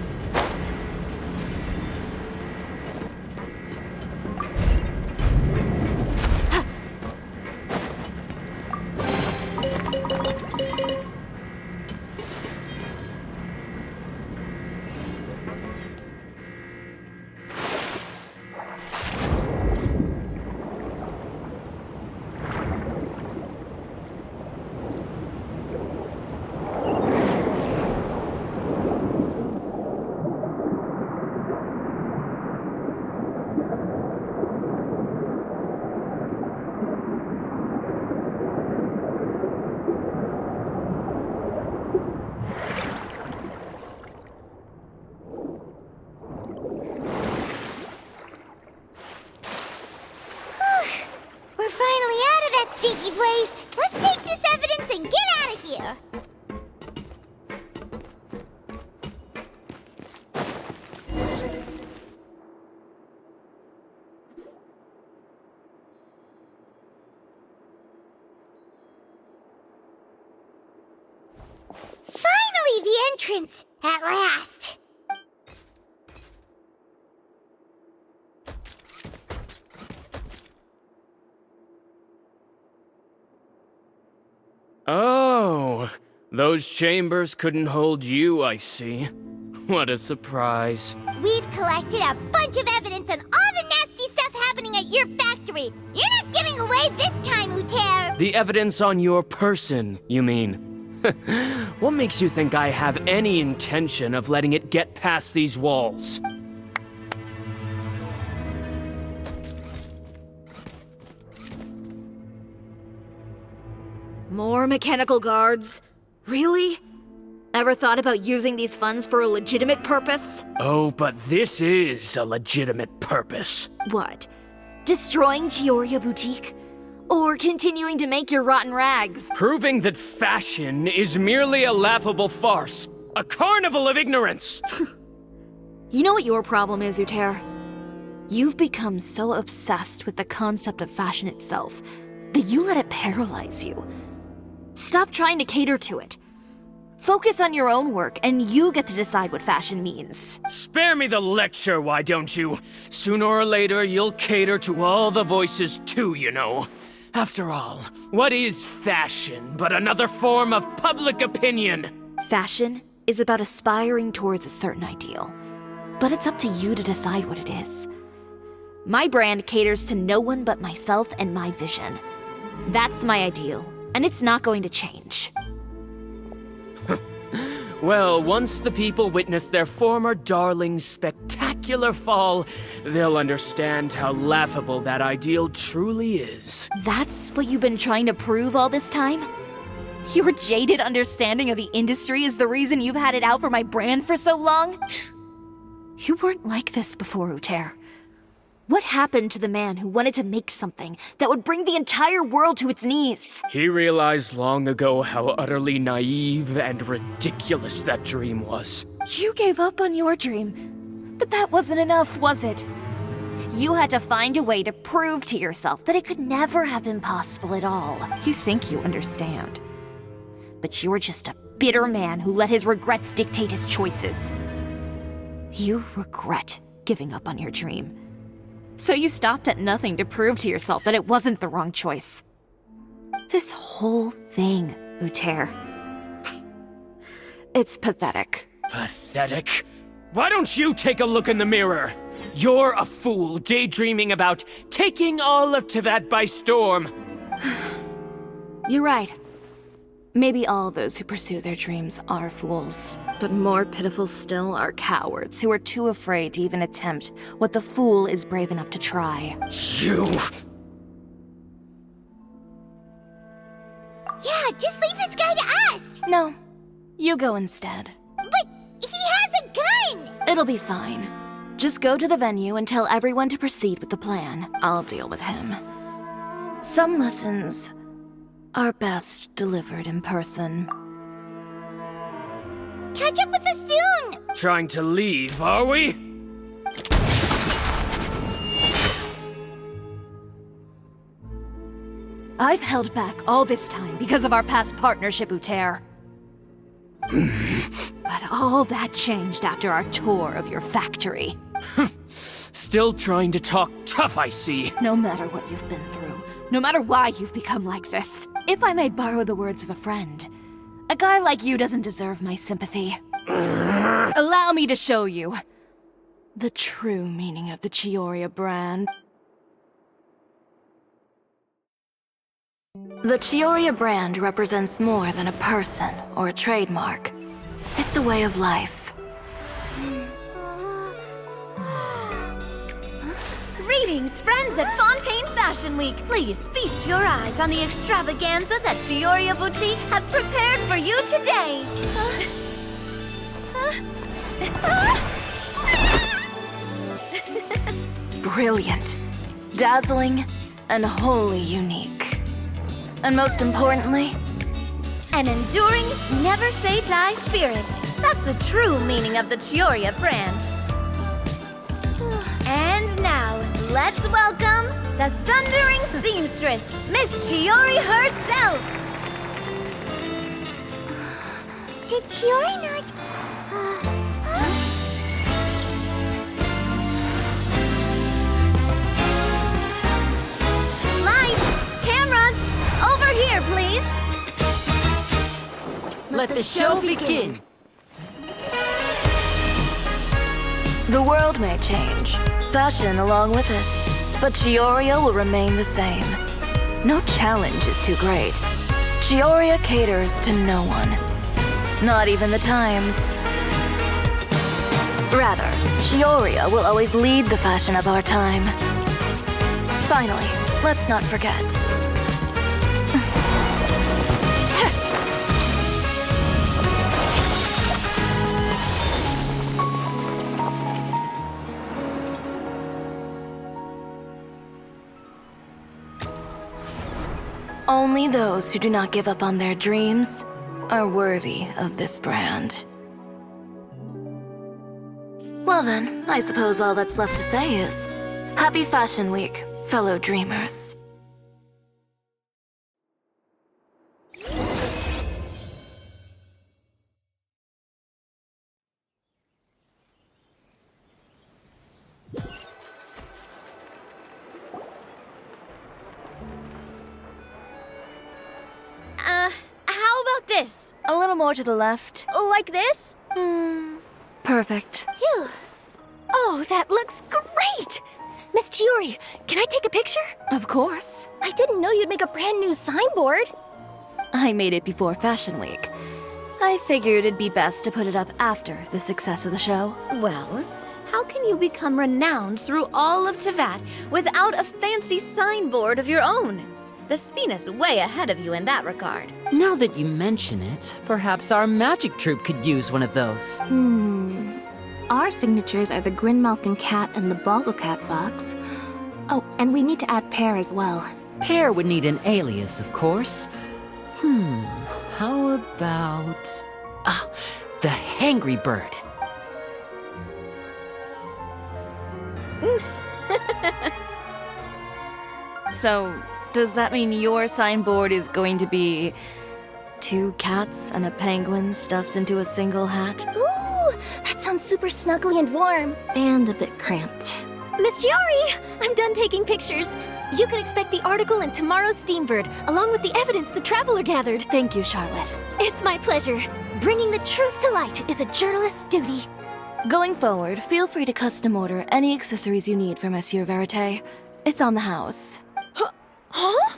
We're finally out of that stinky place. Let's take this evidence and get out of here. entrance, at last. Oh, those chambers couldn't hold you, I see. What a surprise. We've collected a bunch of evidence on all the nasty stuff happening at your factory. You're not getting away this time, Uter. The evidence on your person, you mean? What makes you think I have any intention of letting it get past these walls? More mechanical guards? Really? Ever thought about using these funds for a legitimate purpose? Oh, but this is a legitimate purpose. What? Destroying Chiori Boutique? Or continuing to make your rotten rags? Proving that fashion is merely a laughable farce. A carnival of ignorance! You know what your problem is, Uter? You've become so obsessed with the concept of fashion itself that you let it paralyze you. Stop trying to cater to it. Focus on your own work, and you get to decide what fashion means. Spare me the lecture, why don't you? Sooner or later, you'll cater to all the voices too, you know. After all, what is fashion but another form of public opinion? Fashion is about aspiring towards a certain ideal, but it's up to you to decide what it is. My brand caters to no one but myself and my vision. That's my ideal, and it's not going to change. Well, once the people witness their former darling's spectacular fall, they'll understand how laughable that ideal truly is. That's what you've been trying to prove all this time? Your jaded understanding of the industry is the reason you've had it out for my brand for so long? You weren't like this before, Uter. What happened to the man who wanted to make something that would bring the entire world to its knees? He realized long ago how utterly naive and ridiculous that dream was. You gave up on your dream, but that wasn't enough, was it? You had to find a way to prove to yourself that it could never have been possible at all. You think you understand, but you're just a bitter man who let his regrets dictate his choices. You regret giving up on your dream. So you stopped at nothing to prove to yourself that it wasn't the wrong choice. This whole thing, Uter. It's pathetic. Pathetic? Why don't you take a look in the mirror? You're a fool daydreaming about taking all of Tibet by storm. You're right. Maybe all those who pursue their dreams are fools. But more pitiful still are cowards who are too afraid to even attempt what the fool is brave enough to try. You... Yeah, just leave this guy to us! No, you go instead. But he has a gun! It'll be fine. Just go to the venue and tell everyone to proceed with the plan. I'll deal with him. Some lessons are best delivered in person. Catch up with us soon! Trying to leave, are we? I've held back all this time because of our past partnership, Uter. But all that changed after our tour of your factory. Still trying to talk tough, I see. No matter what you've been through, no matter why you've become like this, if I may borrow the words of a friend, a guy like you doesn't deserve my sympathy. Allow me to show you the true meaning of the Chiori brand. The Chiori brand represents more than a person or a trademark. It's a way of life. Greetings, friends at Fontaine Fashion Week. Please feast your eyes on the extravaganza that Chiori Boutique has prepared for you today. Brilliant, dazzling, and wholly unique. And most importantly, an enduring, never-say-die spirit. That's the true meaning of the Chiori brand. And now, let's welcome the thundering seamstress, Miss Chiori herself! Did Chiori not... Lights! Cameras! Over here, please! Let the show begin. The world may change, fashion along with it, but Chioria will remain the same. No challenge is too great. Chioria caters to no one. Not even the times. Rather, Chioria will always lead the fashion of our time. Finally, let's not forget. Only those who do not give up on their dreams are worthy of this brand. Well then, I suppose all that's left to say is, Happy Fashion Week, fellow dreamers. How about this? A little more to the left. Like this? Perfect. Phew. Oh, that looks great! Miss Chiori, can I take a picture? Of course. I didn't know you'd make a brand new signboard. I made it before Fashion Week. I figured it'd be best to put it up after the success of the show. Well, how can you become renowned through all of Tevat without a fancy signboard of your own? The Spina's way ahead of you in that regard. Now that you mention it, perhaps our magic troupe could use one of those. Our signatures are the Grinmalkin cat and the Bogglecat box. Oh, and we need to add Pear as well. Pear would need an alias, of course. How about... the Hangry Bird. So, does that mean your signboard is going to be 2 cats and a penguin stuffed into a single hat? Ooh, that sounds super snuggly and warm. And a bit cramped. Miss Chiori, I'm done taking pictures. You can expect the article in tomorrow's Steambird, along with the evidence the Traveler gathered. Thank you, Charlotte. It's my pleasure. Bringing the truth to light is a journalist's duty. Going forward, feel free to custom order any accessories you need for Monsieur Verite. It's on the house. Huh?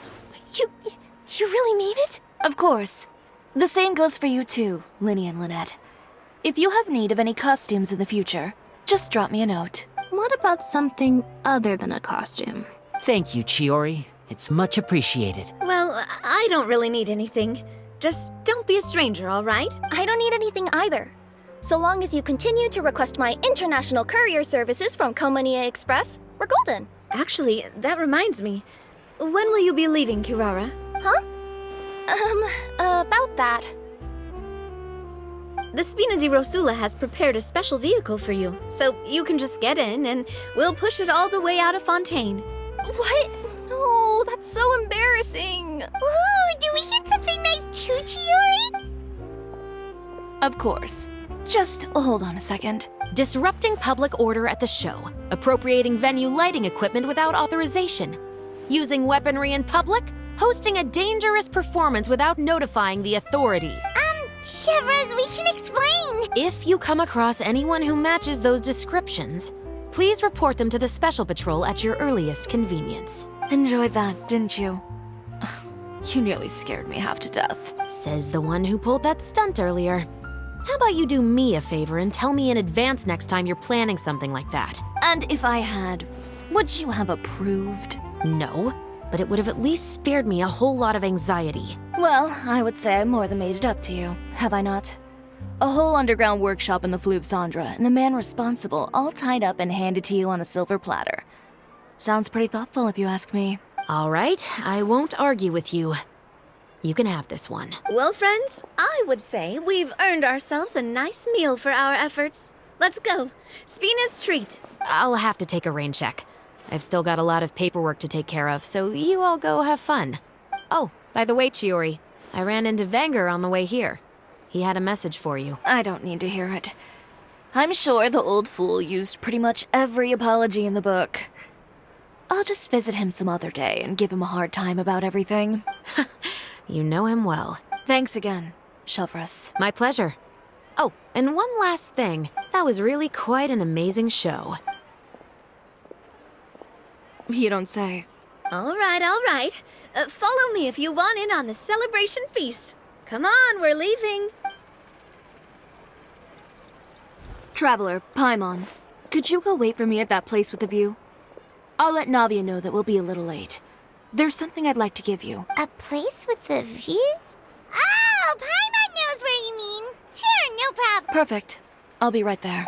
You really mean it? Of course. The same goes for you too, Linny and Lynette. If you have need of any costumes in the future, just drop me a note. What about something other than a costume? Thank you, Chiori. It's much appreciated. Well, I don't really need anything. Just don't be a stranger, all right? I don't need anything either. So long as you continue to request my international courier services from Komania Express, we're golden. Actually, that reminds me. When will you be leaving, Kirara? Huh? About that. The Spina di Rosula has prepared a special vehicle for you, so you can just get in and we'll push it all the way out of Fontaine. What? No, that's so embarrassing. Ooh, do we get something nice too, Chiori? Of course. Just hold on a second. Disrupting public order at the show. Appropriating venue lighting equipment without authorization. Using weaponry in public. Hosting a dangerous performance without notifying the authorities. Shivers, we can explain! If you come across anyone who matches those descriptions, please report them to the Special Patrol at your earliest convenience. Enjoyed that, didn't you? You nearly scared me half to death. Says the one who pulled that stunt earlier. How about you do me a favor and tell me in advance next time you're planning something like that? And if I had, would you have approved? No, but it would have at least spared me a whole lot of anxiety. Well, I would say I more than made it up to you, have I not? A whole underground workshop in the Fleuve Cendre, and the man responsible all tied up and handed to you on a silver platter. Sounds pretty thoughtful if you ask me. All right, I won't argue with you. You can have this one. Well, friends, I would say we've earned ourselves a nice meal for our efforts. Let's go. Spina's treat. I'll have to take a rain check. I've still got a lot of paperwork to take care of, so you all go have fun. Oh, by the way, Chiori, I ran into Vanger on the way here. He had a message for you. I don't need to hear it. I'm sure the old fool used pretty much every apology in the book. I'll just visit him some other day and give him a hard time about everything. You know him well. Thanks again, Shelvrus. My pleasure. Oh, and one last thing. That was really quite an amazing show. You don't say. All right. Follow me if you want in on the celebration feast. Come on, we're leaving. Traveler, Paimon, could you go wait for me at that place with the view? I'll let Navia know that we'll be a little late. There's something I'd like to give you. A place with a view? Oh, Paimon knows where you mean. Sure, no problem. Perfect. I'll be right there.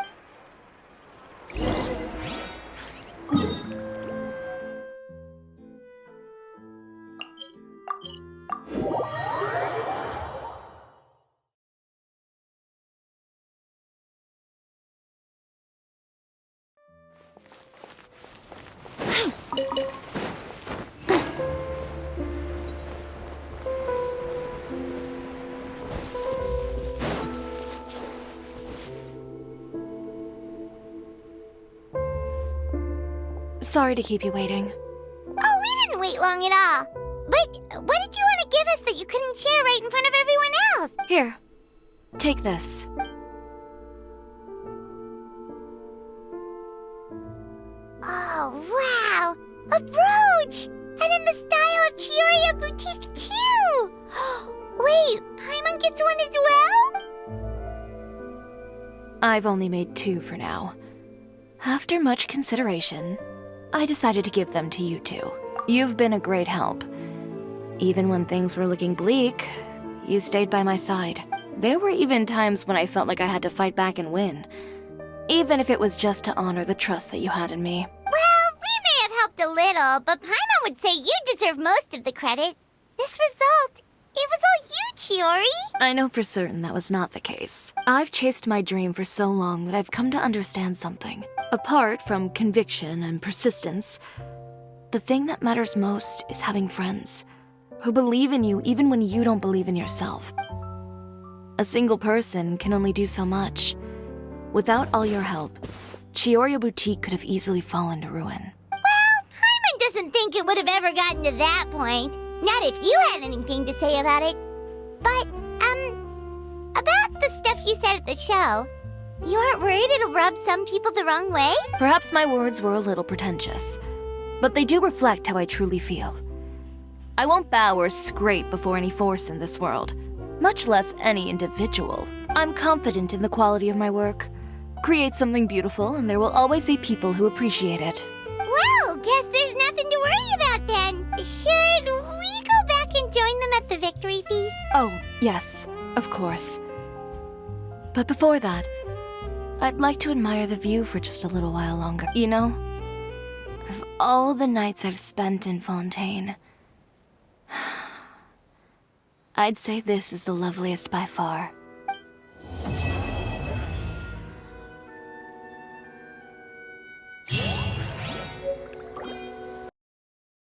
Sorry to keep you waiting. Oh, we didn't wait long at all. But what did you want to give us that you couldn't share right in front of everyone else? Here, take this. Oh, wow! A brooch! And in the style of Chiori Boutique, too! Wait, Paimon gets one as well? I've only made 2 for now. After much consideration, I decided to give them to you two. You've been a great help. Even when things were looking bleak, you stayed by my side. There were even times when I felt like I had to fight back and win. Even if it was just to honor the trust that you had in me. Well, we may have helped a little, but Paimon would say you deserve most of the credit. This result, it was all you, Chiori. I know for certain that was not the case. I've chased my dream for so long that I've come to understand something. Apart from conviction and persistence, the thing that matters most is having friends who believe in you even when you don't believe in yourself. A single person can only do so much. Without all your help, Chiori Boutique could have easily fallen to ruin. Well, Paimon doesn't think it would have ever gotten to that point. Not if you had anything to say about it. But, about the stuff you said at the show, you aren't worried it'll rub some people the wrong way? Perhaps my words were a little pretentious, but they do reflect how I truly feel. I won't bow or scrape before any force in this world, much less any individual. I'm confident in the quality of my work. Create something beautiful, and there will always be people who appreciate it. Well, guess there's nothing to worry about then. Should we go back and join them at the victory feast? Oh, yes, of course. But before that, I'd like to admire the view for just a little while longer. You know, of all the nights I've spent in Fontaine, I'd say this is the loveliest by far.